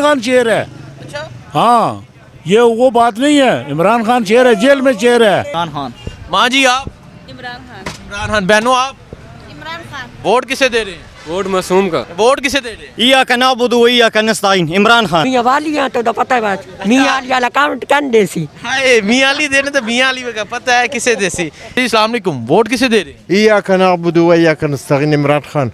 खान शेर है। अच्छा, हाँ, ये वो बात नहीं है, इमरान खान शेर है, जेल में शेर है। इमरान खान। माँ जी आप? इमरान खान। इमरान खान। बहनों आप? इमरान खान। वोट किसे दे रहे हैं? वोट मासूम का। वोट किसे दे रहे हैं? इय्याका नअबुदु व इय्याका नस्तईन, इमरान खान। मियाँ वाली यहाँ तो पता है बात, मियाँ वाली वाला काउंट कर देसी। हाय, मियाँ अली देने तो मियाँ अली का पता है किसे देसी। जी अस्सलाम वालेकुम, वोट किसे दे रहे हैं? इय्याका नअबुदु व इय्याका नस्तईन, इमरान खान।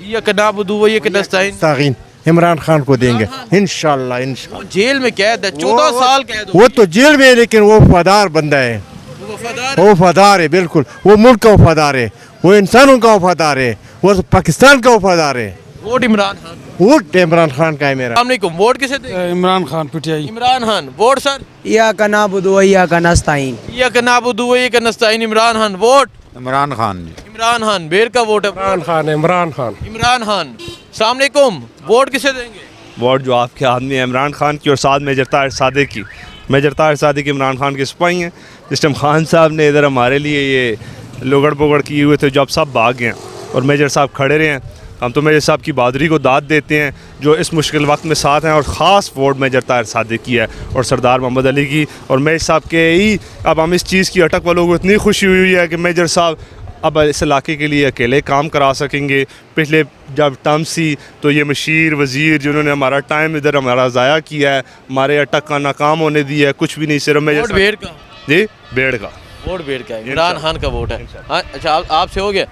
इय्याका नअबुदु व इय्याका नस्तईन। नस्तईन इमरान खान को देंगे इंशाल्लाह इंशाल्लाह। वो जेल में कैद है, 14 साल कैद हो। वो तो जेल में है, लेकिन वो वफादार बंदा है, वो वफादार वो वफादार है, बिल्कुल वो मुल्क का वफादार है, वो इंसानों का वफादार है, वो पाकिस्तान का वफादार है। वोट इमरान खान। वोट इमरान खान का है मेरा। अस्सलाम वालेकुम, वोट किसे दे? Imran Khan PTI. Imran Khan. Vote sir? इय्याका नअबुदु व इय्याका नस्तईन। इय्याका नअबुदु व इय्याका नस्तईन, इमरान खान। वोट इमरान खान। इमरान खान। बेर का वोट है। इमरान खान। इमरान खान। इमरान खान। अस्सलाम वालेकुम, वोट किसे देंगे? वोट जो आपके आदमी है इमरान खान की और साथ मेजर ताहिर सादिक की। मेजर ताहिर सादिक इमरान खान के सिपाही हैं। जिस टाइम खान साहब ने इधर हमारे लिए ये लोगड़ पोगड़ किए हुए थे, जब सब भाग गए और मेजर साहब खड़े रहे हैं, हम तो मेजर साहब की बहादुरी को दाद देते हैं जो इस मुश्किल वक्त में साथ हैं। और ख़ास वोट मेजर ताहिर सादिक की है और सरदार मोहम्मद अली की और मेजर साहब के ही। अब हम इस चीज़ की अटक वालों को इतनी खुशी हुई है कि मेजर साहब अब इस इलाके के लिए अकेले काम करा सकेंगे। पिछले जब टर्म सी तो ये मशीर वज़ीर जिन्होंने हमारा टाइम इधर हमारा ज़ाया किया है, हमारे अटक का नाकाम होने दिया है, कुछ भी नहीं, सिर्फ मेजर वोट बेर का। जी बेड़ का वोट बेर का है, इमरान खान का वोट है। हाँ, अच्छा आपसे हो गया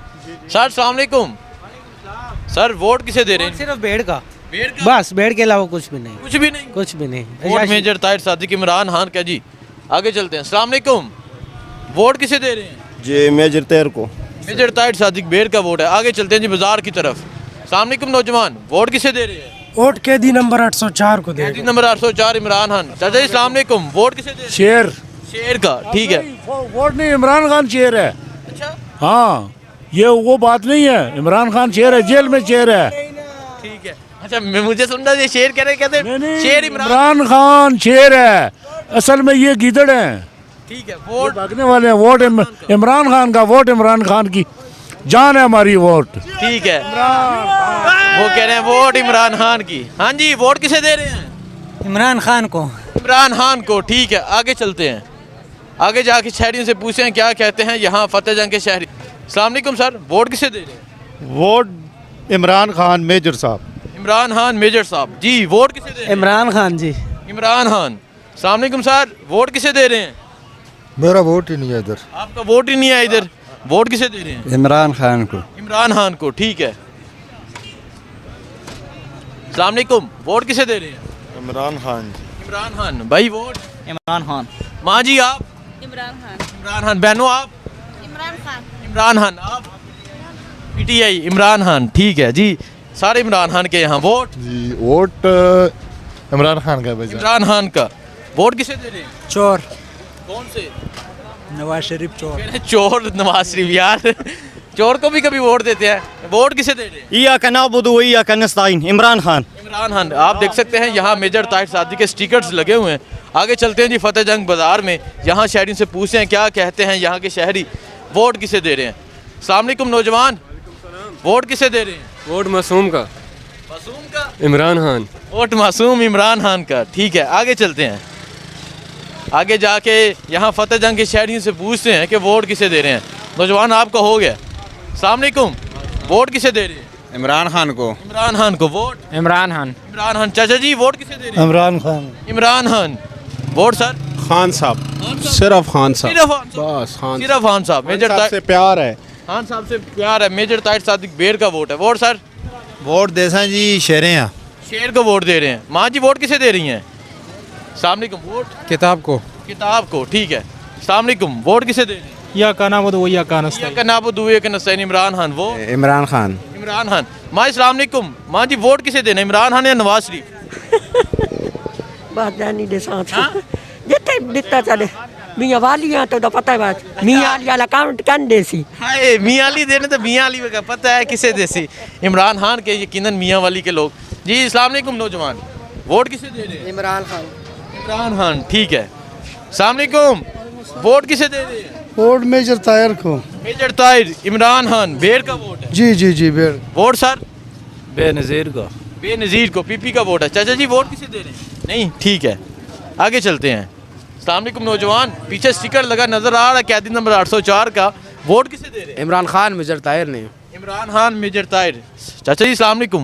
सर। अस्सलाम वालेकुम सर, वोट किसे दे रहे हैं? सिर्फ भेड़ का, बेर का। बस भेड़ के अलावा कुछ भी नहीं, कुछ भी नहीं। कुछ भी नहीं। वोट मेजर ताहिर सादिक इमरान खान का। जी आगे चलते हैं। अस्सलाम वालेकुम, वोट किसे दे रहे हैं? जी मेजर ताहिर को। मेजर ताहिर सादिक बेर का वोट है। आगे चलते हैं जी बाजार की तरफ। अस्सलाम वालेकुम नौजवान, वोट किसे दे रहे हैं? वोट कैदी नंबर 804 को दे। कैदी नंबर 804 इमरान खान। चाचा जी अस्सलाम वालेकुम, वोट किसे दे रहे हैं? शेर। शेर का, ठीक है। वोट नहीं, इमरान खान शेर है। अच्छा, हाँ, ये वो बात नहीं है, इमरान खान शेर है, जेल में शेर है। ठीक है। अच्छा, मुझे सुन रहा ये शेर कह रहे, कहते नहीं, शेर इमरान। इमरान खान शेर है, असल में ये गीदड़ हैं, ठीक है। वोट भागने वाले हैं। वोट इमरान खान का, वोट इमरान खान की जान है हमारी वोट। ठीक है, वो कह रहे हैं वोट इमरान खान की। हाँ जी, वोट किसे दे रहे हैं? इमरान खान को। इमरान खान को, ठीक है। आगे चलते हैं, आगे जाके शहरियों से पूछते हैं क्या कहते हैं यहाँ फतेह जंग के शहरी। अस्सलाम वालेकुम सर, वोट किसे दे रहे हैं? वोट इमरान खान मेजर साहब। इमरान खान मेजर साहब। जी वोट किसे दे रहे हैं? इमरान खान जी। इमरान खान। अस्सलाम वालेकुम सर, वोट किसे दे रहे हैं? मेरा वोट ही नहीं है इधर। आपका वोट ही नहीं है इधर, वोट किसे दे रहे हैं? इमरान खान को। इमरान खान को, ठीक है। अस्सलाम वालेकुम, वोट किसे दे रहे हैं? इमरान खान। इमरान खान। भाई वोट? इमरान खान। माँ जी आप? इमरान खान। इमरान खान। बहनों आप? इमरान खान। इमरान खान। आप? पीटीआई इमरान खान, ठीक है जी। सारे इमरान खान के यहाँ वोट? जी वोट इमरान खान का है। इमरान खान का। वोट किसे दे रहे हैं? चोर। कौन से? नवाज शरीफ चोर। चोर नवाज शरीफ यार, चोर को भी कभी वोट देते हैं। वोट किसे दे रहे हैं? इय्याका नअबुदु व इय्याका नस्तईन, इमरान खान। इमरान खान। आप देख सकते हैं यहाँ मेजर ताहिर सादिक के स्टिकर्स लगे हुए हैं। आगे चलते हैं जी फतेह जंग बाजार में, यहाँ शहरियों से पूछते हैं क्या कहते हैं यहाँ के शहरी, वोट किसे दे रहे हैं। अस्सलाम वालेकुम नौजवान, वोट किसे दे रहे हैं? वोट मासूम का। मासूम का। इमरान खान। वोट मासूम इमरान खान का, ठीक है। आगे चलते हैं, आगे जाके यहाँ फतेह जंग के शहरियों से पूछते हैं कि वोट किसे दे रहे हैं। नौजवान आपका हो गया। अस्सलाम वालेकुम, वोट किसे दे रहे हैं? इमरान खान को। इमरान खान को। वोट? इमरान खान। इमरान खान। चाचा जी वोट किसे दे रहे हैं? इमरान खान। इमरान खान। Vote sir? खान साहब। सिर्फ खान साहब। सिर्फ खान साहब। बस खान सिर्फ खान साहब। मेजर साहब ताहिर से प्यार है। खान साहब से प्यार है। मेजर ताहिर सादिक बेर का वोट है। Vote sir? वोट देसा जी शेरे हैं। शेर को वोट दे रहे हैं। माँ जी वोट किसे दे रही हैं? अस्सलाम वालेकुम, वोट? किताब को। किताब को, ठीक है। अस्सलाम वालेकुम, वोट किसे दे रहे हैं? इय्याका नअबुदु व इय्याका नस्तईन। इय्याका नअबुदु व इय्याका नस्तईन, इमरान खान। वो? इमरान खान। इमरान खान। माँ अस्सलाम वालेकुम, माँ जी वोट किसे देना, इमरान खान या नवाज शरीफ? बात जानी दे साथ जितने दिता चले, मियाँ वाली यहाँ तो पता है बात, मियाँ वाली वाला काउंट कर देसी। हाय, मियाँ अली देने तो मियाँ अली का पता है किसे देसी। इमरान खान के यकीनन मियाँ वाली के लोग। जी अस्सलाम वालेकुम नौजवान, वोट किसे दे रहे हैं? इमरान खान। इमरान खान, ठीक है। अस्सलाम वालेकुम, वोट किसे दे रहे हैं? वोट मेजर ताहिर को। मेजर ताहिर। इमरान खान बेर का वोट है। जी जी जी बेर। Vote sir? बेनज़ीर को। बेनज़ीर को पीपी का वोट है। चाचा जी वोट किसे दे रहे हैं? नहीं, ठीक है, आगे चलते हैं। अस्सलाम वालेकुम नौजवान, पीछे स्टिकर लगा नजर आ रहा है कैदी नंबर 804 का, वोट किसे दे रहे हैं? इमरान खान मेजर ताहिर ने। इमरान खान मेजर ताहिर। चाचा जी अस्सलाम वालेकुम,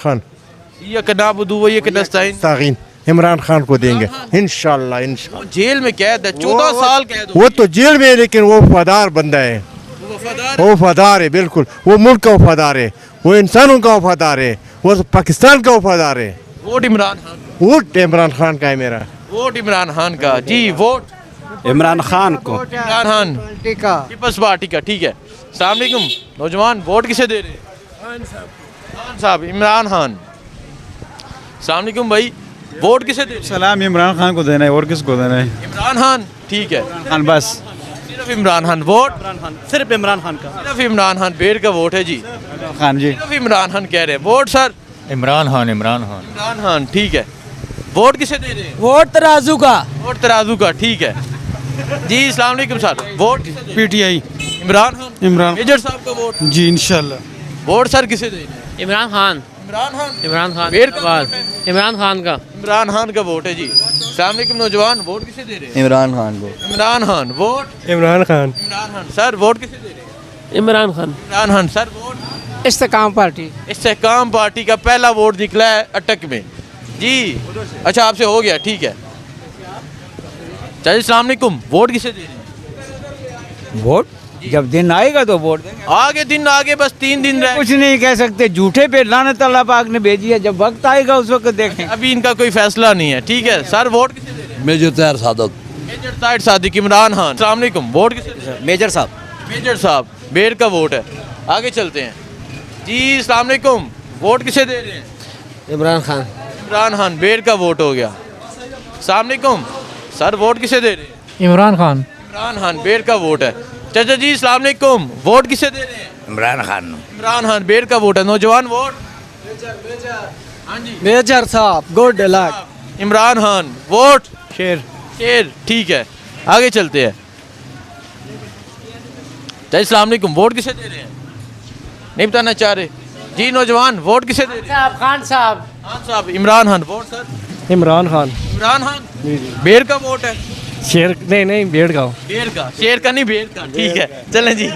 खान। या कनाबुदु व या कनस्ताइन। नस्तईन इमरान खान को देंगे इंशाल्लाह इंशाल्लाह। वो जेल में कैद है, 14 साल कैद हो। वो तो जेल में है लेकिन वो वफादार बंदा है, वो वफादार वो वफादार है, बिल्कुल वो मुल्क का वफादार है, वो इंसानों का वफादार है, वो पाकिस्तान का वफादार है। वोट इमरान खान, वोट इमरान खान का है मेरा। वोट इमरान खान का जी। वोट इमरान खान को। इमरान खान पीपल्स पार्टी का, ठीक है। अस्सलाम वालेकुम नौजवान, वोट किसे दे रहे हैं? खान साहब, इमरान खान। अस्सलाम वालेकुम भाई, वोट किसे दे रहे हैं? सलाम इमरान खान को देना है और किसको देना है? इमरान खान, ठीक है, खान बस। सिर्फ इमरान खान। वोट सिर्फ इमरान खान का। सिर्फ इमरान खान, बेर का वोट है जी। खान जी। सिर्फ इमरान खान कह रहे हैं। Vote sir? इमरान खान। इमरान खान। इमरान खान, ठीक है। वोट किसे दे रहे हैं? वोट तराजू का। वोट तराजू का, ठीक है जी। अस्सलाम वालेकुम सर, वोट किसे दे रहे हैं? पीटीआई। इमरान खान। इमरान। मेजर साहब का वोट जी इंशाल्लाह। वोट सर किसे दे रहे हैं? इमरान खान। इमरान खान। इमरान खान बेर का वोट है। इमरान खान का। इमरान खान का वोट है जी। अस्सलाम वालेकुम नौजवान, वोट किसे दे रहे हैं? इमरान खान को। Imran Khan. Vote Imran Khan. Imran Khan. Sir vote किसे दे रहे हैं? Imran Khan. Imran Khan. Sir vote? Istehkam party. Istehkam party का पहला वोट निकला है अटक में जी। अच्छा आपसे हो गया, ठीक है। चाचा अस्सलाम वालेकुम, वोट किसे दे रहे हैं? वोट जब दिन आएगा तो वोट देंगे। आगे दिन, आगे बस 3 दिन रहे। कुछ नहीं कह सकते, झूठे पे लानत अल्लाह पाक ने भेजी है, जब वक्त आएगा उस वक्त देखें। अभी इनका कोई फैसला नहीं है, ठीक है। सर वोट किसे दे रहे हैं? मेजर ताहिर सादत। मेजर ताहिर सादिक, इमरान खान। अस्सलाम वालेकुम, वोट किसे दे रहे हैं? मेजर साहब। मेजर साहब, बेर का वोट है। आगे चलते हैं जी। अस्सलाम वालेकुम, वोट किसे दे रहे हैं? इमरान खान। इमरान खान, बेर का वोट हो गया। अस्सलाम वालेकुम सर, वोट किसे दे रहे हैं? इमरान खान। इमरान खान, बेर का वोट है। चाचा जी अस्सलाम वालेकुम, वोट किसे दे रहे हैं? इमरान खान। इमरान खान, बेर का वोट है। नौजवान वोट? हाँ जी, मेजर साहब good luck. Imran Khan. Vote? शेर। शेर, ठीक है। आगे चलते हैं। चाचा अस्सलाम वालेकुम, वोट किसे दे रहे हैं? नहीं बताना चाह रहे जी। नौजवान वोट किसे दे रहे हैं? खान साहब। खान साहब। इमरान खान। Vote sir? इमरान खान। इमरान खान। बेर का वोट है। शेर नहीं, बेड़ गाँव। बेर का, शेर का नहीं, बेर का, ठीक है। चलें जी।